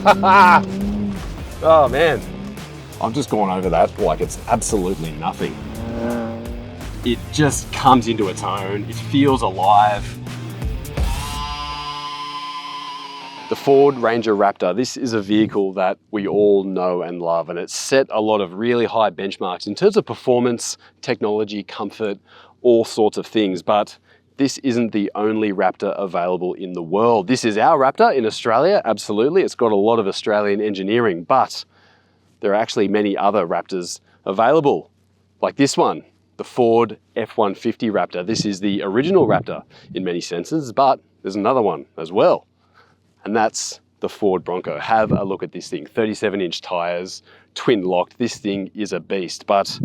Oh man, I've just gone over that like it's absolutely nothing. It just comes into its own, it feels alive. The Ford Ranger Raptor, this is a vehicle that we all know and love, and it's set a lot of really high benchmarks in terms of performance, technology, comfort, all sorts of things. But this isn't the only Raptor available in the world. This is our Raptor in Australia, absolutely. It's got a lot of Australian engineering, but there are actually many other Raptors available, like this one, the Ford F-150 Raptor. This is the original Raptor in many senses, but there's another one as well. And that's the Ford Bronco. Have a look at this thing. 37-inch tires, twin locked. This thing is a beast. But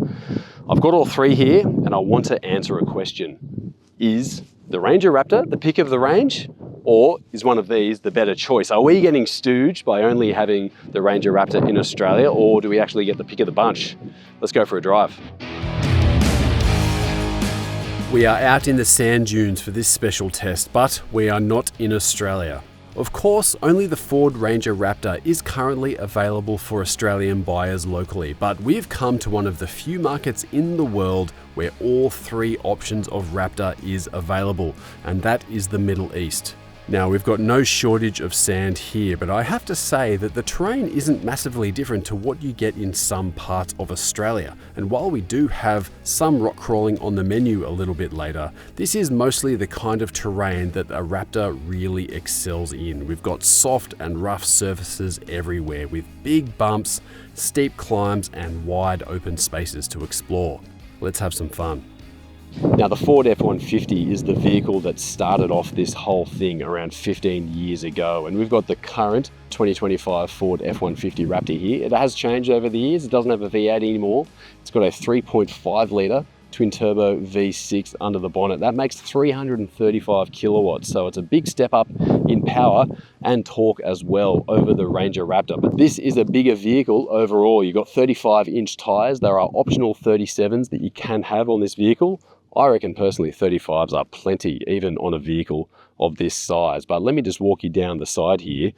I've got all three here and I want to answer a question. Is the Ranger Raptor the pick of the range, or is one of these the better choice? Are we getting stooged by only having the Ranger Raptor in Australia, or do we actually get the pick of the bunch? Let's go for a drive. We are out in the sand dunes for this special test, but we are not in Australia. Of course, only the Ford Ranger Raptor is currently available for Australian buyers locally, but we've come to one of the few markets in the world where all three options of Raptor is available, and that is the Middle East. Now, we've got no shortage of sand here, but I have to say that the terrain isn't massively different to what you get in some parts of Australia. And while we do have some rock crawling on the menu a little bit later, this is mostly the kind of terrain that a Raptor really excels in. We've got soft and rough surfaces everywhere with big bumps, steep climbs, and wide open spaces to explore. Let's have some fun. Now, the Ford F-150 is the vehicle that started off this whole thing around 15 years ago, and we've got the current 2025 Ford F-150 Raptor here. It has changed over the years. It doesn't have a V8 anymore. It's got a 3.5 litre twin turbo V6 under the bonnet. That makes 335 kilowatts, so it's a big step up in power and torque as well over the Ranger Raptor. But this is a bigger vehicle overall. You've got 35-inch tires. There are optional 37s that you can have on this vehicle. I reckon personally 35s are plenty, even on a vehicle of this size. But let me just walk you down the side here,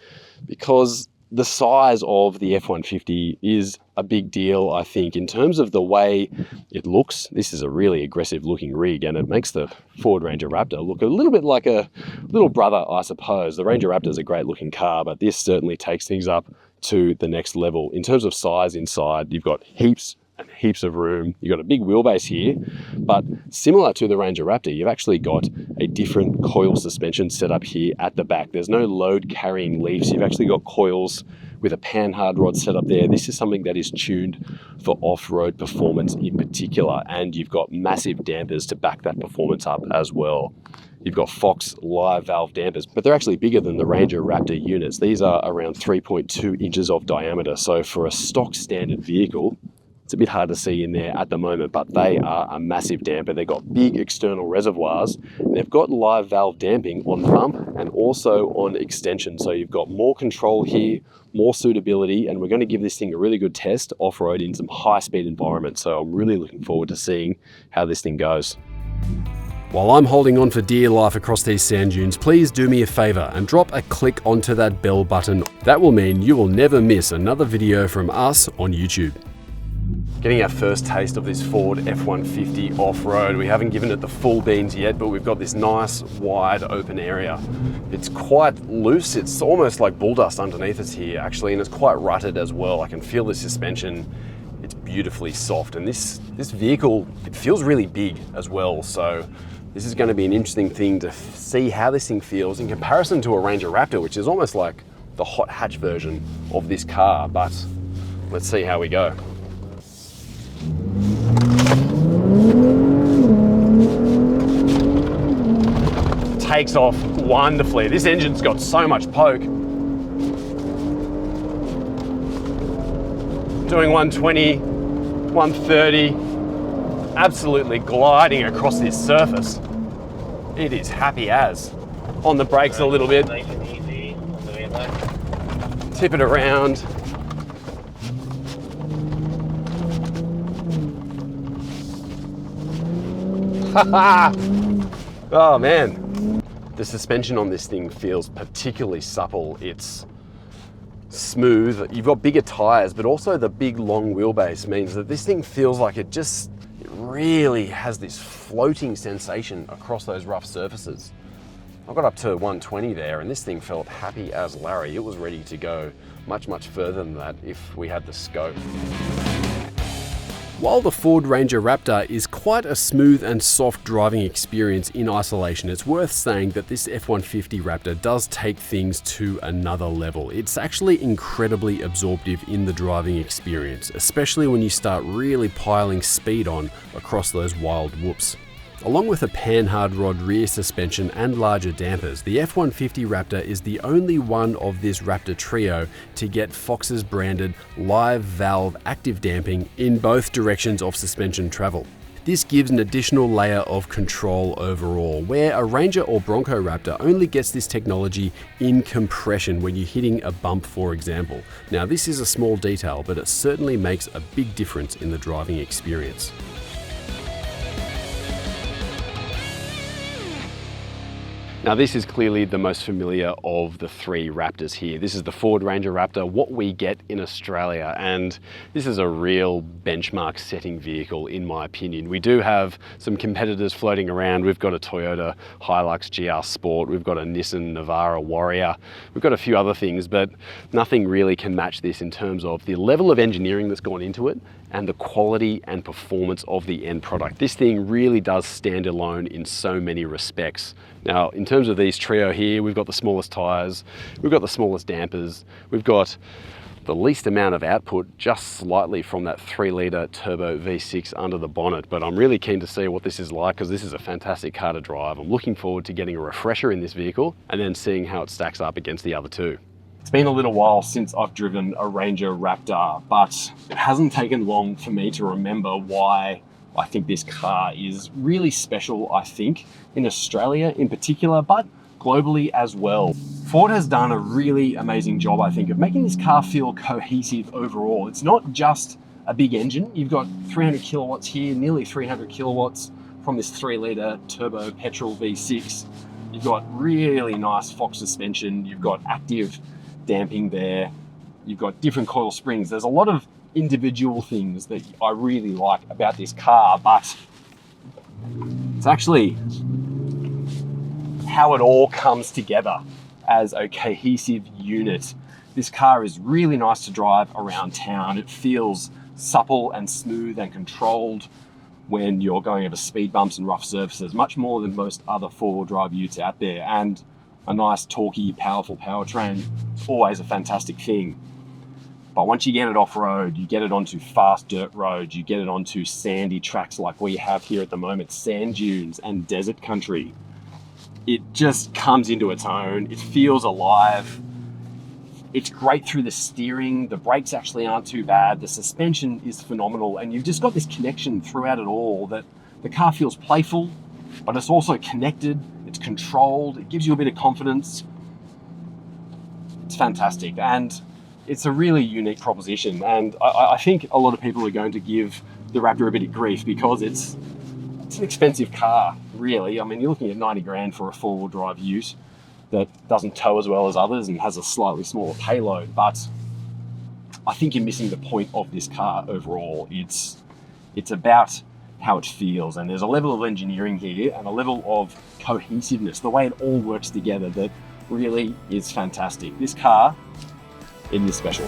because the size of the F-150 is a big deal, I think, in terms of the way it looks. This is a really aggressive looking rig, and it makes the Ford Ranger Raptor look a little bit like a little brother, I suppose. The Ranger Raptor is a great looking car, but this certainly takes things up to the next level. In terms of size inside, you've got heaps and heaps of room. You've got a big wheelbase here, but similar to the Ranger Raptor, you've actually got a different coil suspension set up here at the back. There's no load carrying leaves. You've actually got coils with a panhard rod set up there. This is something that is tuned for off-road performance in particular, and you've got massive dampers to back that performance up as well. You've got Fox live valve dampers, but they're actually bigger than the Ranger Raptor units. These are around 3.2 inches of diameter. So for a stock standard vehicle, it's a bit hard to see in there at the moment, but they are a massive damper. They've got big external reservoirs. They've got live valve damping on bump and also on extension. So you've got more control here, more suitability, and we're going to give this thing a really good test off-road in some high-speed environments. So I'm really looking forward to seeing how this thing goes. While I'm holding on for dear life across these sand dunes, please do me a favor and drop a click onto that bell button. That will mean you will never miss another video from us on YouTube. Getting our first taste of this Ford F-150 off-road. We haven't given it the full beans yet, but we've got this nice wide open area. It's quite loose. It's almost like bull dust underneath us here actually, and it's quite rutted as well. I can feel the suspension. It's beautifully soft, and this vehicle, it feels really big as well. So this is going to be an interesting thing to see how this thing feels in comparison to a Ranger Raptor, which is almost like the hot hatch version of this car. But let's see how we go. Takes off wonderfully. This engine's got so much poke. Doing 120, 130, absolutely gliding across this surface. It is happy as. On the brakes a little bit. Nice and easy. Tip it around. Oh man, the suspension on this thing feels particularly supple. It's smooth. You've got bigger tires, but also the big long wheelbase means that this thing feels like it really has this floating sensation across those rough surfaces. I got up to 120 there and this thing felt happy as Larry. It was ready to go much, much further than that if we had the scope. While the Ford Ranger Raptor is quite a smooth and soft driving experience in isolation, it's worth saying that this F-150 Raptor does take things to another level. It's actually incredibly absorptive in the driving experience, especially when you start really piling speed on across those wild whoops. Along with a panhard rod rear suspension and larger dampers, the F-150 Raptor is the only one of this Raptor trio to get Fox's branded live valve active damping in both directions of suspension travel. This gives an additional layer of control overall, where a Ranger or Bronco Raptor only gets this technology in compression when you're hitting a bump, for example. Now, this is a small detail, but it certainly makes a big difference in the driving experience. Now this is clearly the most familiar of the three Raptors here. This is the Ford Ranger Raptor, what we get in Australia, and this is a real benchmark setting vehicle in my opinion. We do have some competitors floating around. We've got a Toyota Hilux GR Sport, we've got a Nissan Navara Warrior, we've got a few other things, but nothing really can match this in terms of the level of engineering that's gone into it and the quality and performance of the end product. This thing really does stand alone in so many respects. Now, in terms of these trio here, we've got the smallest tires, we've got the smallest dampers, we've got the least amount of output, just slightly from that 3-litre turbo V6 under the bonnet. But I'm really keen to see what this is like because this is a fantastic car to drive. I'm looking forward to getting a refresher in this vehicle and then seeing how it stacks up against the other two. It's been a little while since I've driven a Ranger Raptor, but it hasn't taken long for me to remember why I think this car is really special, I think, in Australia in particular, but globally as well. Ford has done a really amazing job, I think, of making this car feel cohesive overall. It's not just a big engine. You've got 300 kilowatts here, nearly 300 kilowatts from this 3-litre turbo petrol V6. You've got really nice Fox suspension. You've got active damping there. You've got different coil springs. There's a lot of individual things that I really like about this car, but it's actually how it all comes together as a cohesive unit. This car is really nice to drive around town. It feels supple and smooth and controlled when you're going over speed bumps and rough surfaces, much more than most other four-wheel drive utes out there. And a nice, torquey, powerful powertrain is always a fantastic thing. But once you get it off-road, you get it onto fast dirt roads, you get it onto sandy tracks like we have here at the moment, sand dunes and desert country, it just comes into its own. It feels alive. It's great through the steering. The brakes actually aren't too bad. The suspension is phenomenal. And you've just got this connection throughout it all that the car feels playful, but it's also connected. It's controlled. It gives you a bit of confidence. It's fantastic. And it's a really unique proposition. And I think a lot of people are going to give the Raptor a bit of grief because it's an expensive car, really. I mean, you're looking at 90 grand for a four-wheel drive ute that doesn't tow as well as others and has a slightly smaller payload. But I think you're missing the point of this car overall. It's about how it feels, and there's a level of engineering here and a level of cohesiveness, the way it all works together, that really is fantastic. This car, it is special.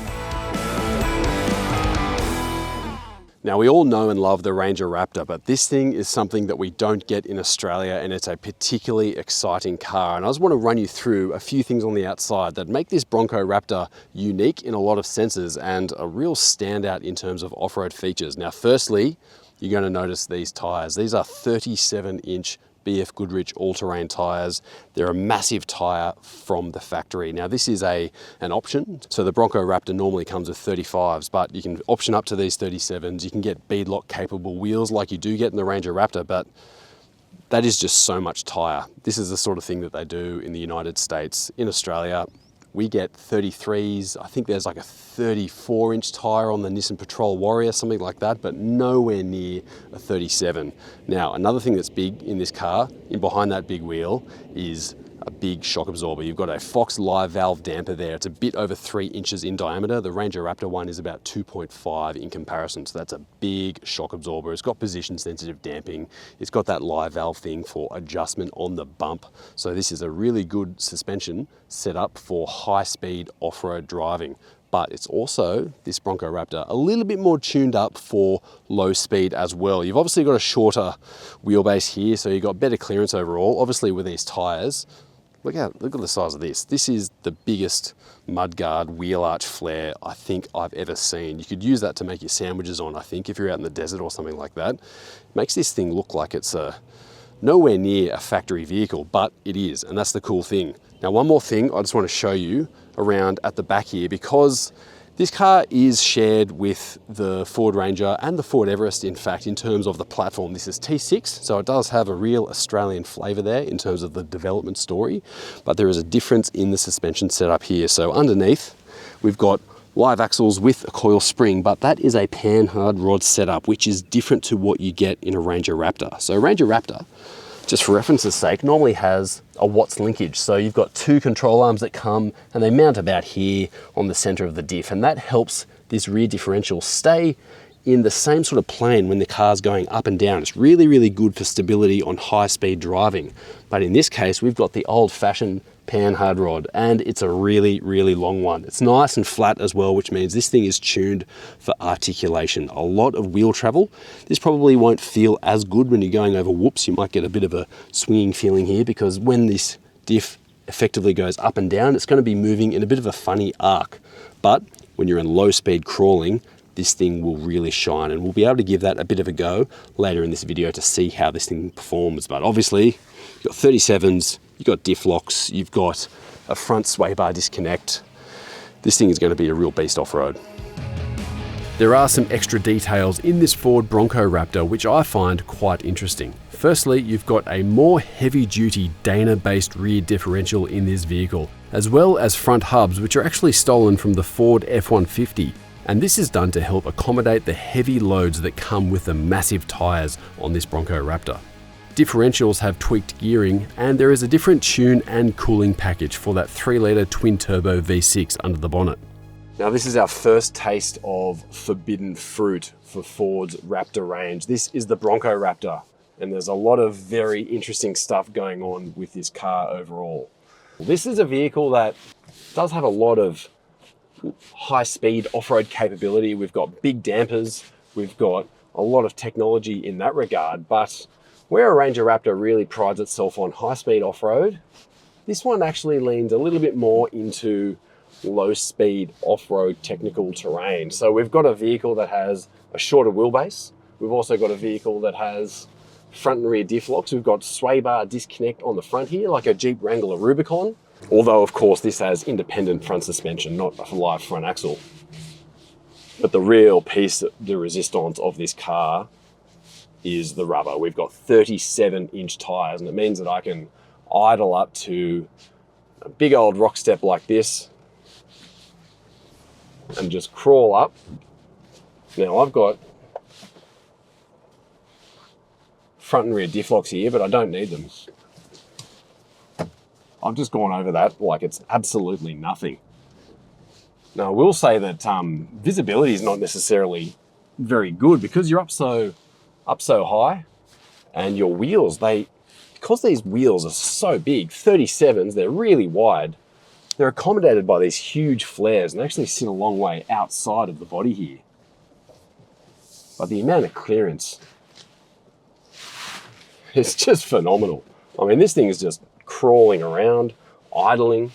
Now, we all know and love the Ranger Raptor, but this thing is something that we don't get in Australia, and it's a particularly exciting car. And I just want to run you through a few things on the outside that make this Bronco Raptor unique in a lot of senses and a real standout in terms of off-road features. Now, firstly, you're going to notice these tires. These are 37-inch BF Goodrich all-terrain tires. They're a massive tire from the factory. Now this is an option. So the Bronco Raptor normally comes with 35s, but you can option up to these 37s. You can get beadlock capable wheels like you do get in the Ranger Raptor, but that is just so much tire. This is the sort of thing that they do in the United States. In Australia, we get 33s. I think there's like a 34-inch tire on the Nissan Patrol Warrior, something like that, but nowhere near a 37. Now, another thing that's big in this car, in behind that big wheel, is a big shock absorber. You've got a Fox live valve damper there. It's a bit over 3 inches in diameter. The Ranger Raptor one is about 2.5 in comparison, so that's a big shock absorber. It's got position sensitive damping. It's got that live valve thing for adjustment on the bump. So this is a really good suspension set up for high speed off-road driving. But it's also, this Bronco Raptor, a little bit more tuned up for low speed as well. You've obviously got a shorter wheelbase here, so you've got better clearance overall. Obviously with these tires, look at the size of this. This is the biggest mudguard wheel arch flare I think I've ever seen. You could use that to make your sandwiches on, I think, if you're out in the desert or something like that. It makes this thing look like it's nowhere near a factory vehicle, but it is, and that's the cool thing. Now, one more thing I just want to show you around at the back here, because this car is shared with the Ford Ranger and the Ford Everest, in fact, in terms of the platform. This is T6, so it does have a real Australian flavour there in terms of the development story, but there is a difference in the suspension setup here. So underneath, we've got live axles with a coil spring, but that is a panhard rod setup, which is different to what you get in a Ranger Raptor. So Ranger Raptor, just for reference's sake, normally has a Watts linkage. So you've got 2 control arms that come and they mount about here on the center of the diff, and that helps this rear differential stay in the same sort of plane when the car's going up and down. It's really, really good for stability on high speed driving. But in this case, we've got the old fashioned panhard rod, and it's a really, really long one. It's nice and flat as well, which means this thing is tuned for articulation. A lot of wheel travel. This probably won't feel as good when you're going over whoops. You might get a bit of a swinging feeling here, because when this diff effectively goes up and down, it's going to be moving in a bit of a funny arc. But when you're in low speed crawling, this thing will really shine, and we'll be able to give that a bit of a go later in this video to see how this thing performs. But obviously, you've got 37s, you've got diff locks, you've got a front sway bar disconnect. This thing is going to be a real beast off-road. There are some extra details in this Ford Bronco Raptor which I find quite interesting. Firstly, you've got a more heavy-duty Dana-based rear differential in this vehicle, as well as front hubs which are actually stolen from the Ford F-150. And this is done to help accommodate the heavy loads that come with the massive tyres on this Bronco Raptor. Differentials have tweaked gearing, and there is a different tune and cooling package for that 3-litre twin-turbo V6 under the bonnet. Now, this is our first taste of forbidden fruit for Ford's Raptor range. This is the Bronco Raptor, and there's a lot of very interesting stuff going on with this car overall. This is a vehicle that does have a lot of high-speed off-road capability. We've got big dampers, we've got a lot of technology in that regard, but where a Ranger Raptor really prides itself on high-speed off-road, this one actually leans a little bit more into low-speed off-road technical terrain. So we've got a vehicle that has a shorter wheelbase. We've also got a vehicle that has front and rear diff locks. We've got sway bar disconnect on the front here, like a Jeep Wrangler Rubicon. Although, of course, this has independent front suspension, not a live front axle. But the real piece de resistance of this car is the rubber. We've got 37-inch tires, and it means that I can idle up to a big old rock step like this and just crawl up. Now, I've got front and rear diff locks here, but I don't need them. I've just gone over that like it's absolutely nothing. Now, I will say that visibility is not necessarily very good because you're up so high, and your wheels, because these wheels are so big, 37s, they're really wide, they're accommodated by these huge flares and actually sit a long way outside of the body here. But the amount of clearance, it's just phenomenal. I mean, this thing is just crawling around, idling.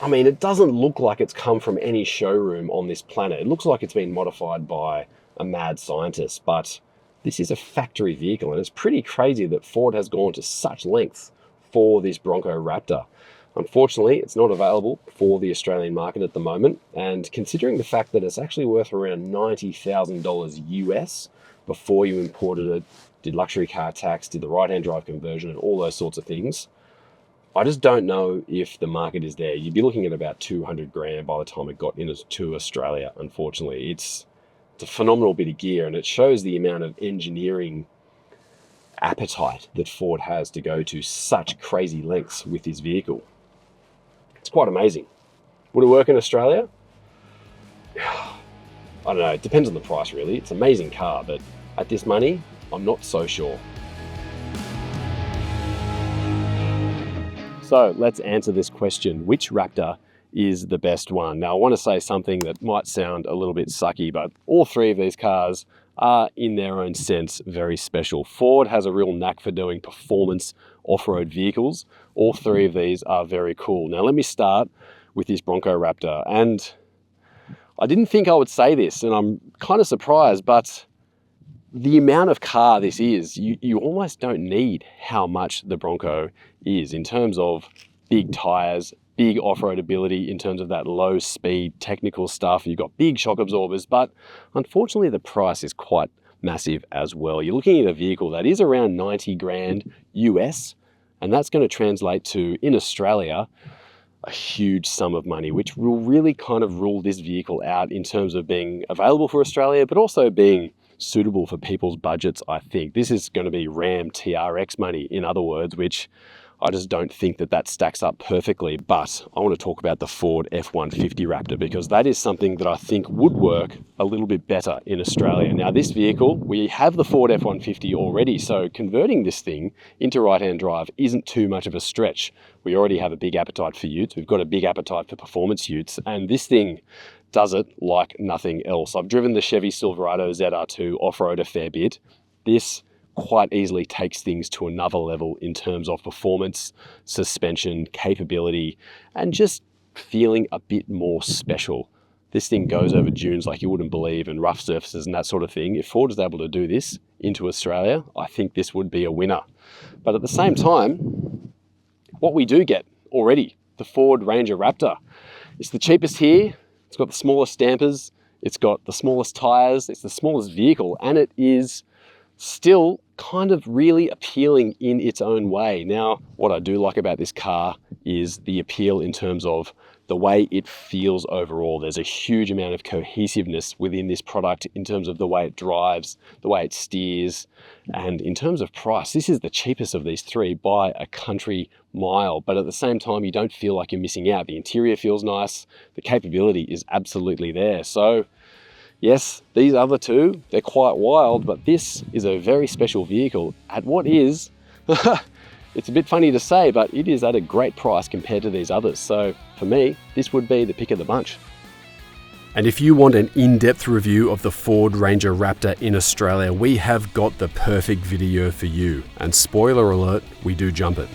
I mean, it doesn't look like it's come from any showroom on this planet. It looks like it's been modified by a mad scientist, but this is a factory vehicle, and it's pretty crazy that Ford has gone to such lengths for this Bronco Raptor. Unfortunately, it's not available for the Australian market at the moment, and considering the fact that it's actually worth around $90,000 US before you imported it, did luxury car tax, did the right-hand drive conversion, and all those sorts of things, I just don't know if the market is there. You'd be looking at about 200 grand by the time it got into Australia, unfortunately. It's a phenomenal bit of gear, and it shows the amount of engineering appetite that Ford has to go to such crazy lengths with this vehicle. It's quite amazing. Would it work in Australia? I don't know, it depends on the price really. It's an amazing car, but at this money, I'm not so sure. So let's answer this question. Which Raptor is the best one? Now I want to say something that might sound a little bit sucky, but all three of these cars are in their own sense very special. Ford has a real knack for doing performance off-road vehicles. All three of these are very cool. Now let me start with this Bronco Raptor. And I didn't think I would say this, and I'm kind of surprised, but the amount of car this is, you almost don't need how much the Bronco is in terms of big tires, big off-road ability in terms of that low speed technical stuff. You've got big shock absorbers, but unfortunately the price is quite massive as well. You're looking at a vehicle that is around 90 grand US, and that's going to translate to, in Australia, a huge sum of money, which will really kind of rule this vehicle out in terms of being available for Australia, but also being suitable for people's budgets, I think. This is going to be Ram TRX money, in other words, which I just don't think that stacks up perfectly. But I want to talk about the Ford F-150 Raptor, because that is something that I think would work a little bit better in Australia. Now this vehicle, we have the Ford F-150 already, so converting this thing into right-hand drive isn't too much of a stretch. We already have a big appetite for utes. We've got a big appetite for performance utes, and this thing does it like nothing else. I've driven the Chevy Silverado ZR2 off-road a fair bit. This quite easily takes things to another level in terms of performance, suspension, capability, and just feeling a bit more special. This thing goes over dunes like you wouldn't believe, and rough surfaces and that sort of thing. If Ford is able to do this into Australia, I think this would be a winner. But at the same time, what we do get already, the Ford Ranger Raptor, it's the cheapest here. It's got the smallest dampers, it's got the smallest tires, it's the smallest vehicle, and it is still kind of really appealing in its own way. Now, what I do like about this car is the appeal in terms of the way it feels overall. There's a huge amount of cohesiveness within this product in terms of the way it drives, the way it steers, and in terms of price, this is the cheapest of these three by a country mile, but at the same time, you don't feel like you're missing out. The interior feels nice, the capability is absolutely there. So yes, these other two, they're quite wild, but this is a very special vehicle at what is, it's a bit funny to say, but it is at a great price compared to these others. So for me, this would be the pick of the bunch. And if you want an in-depth review of the Ford Ranger Raptor in Australia, we have got the perfect video for you. And spoiler alert, we do jump it.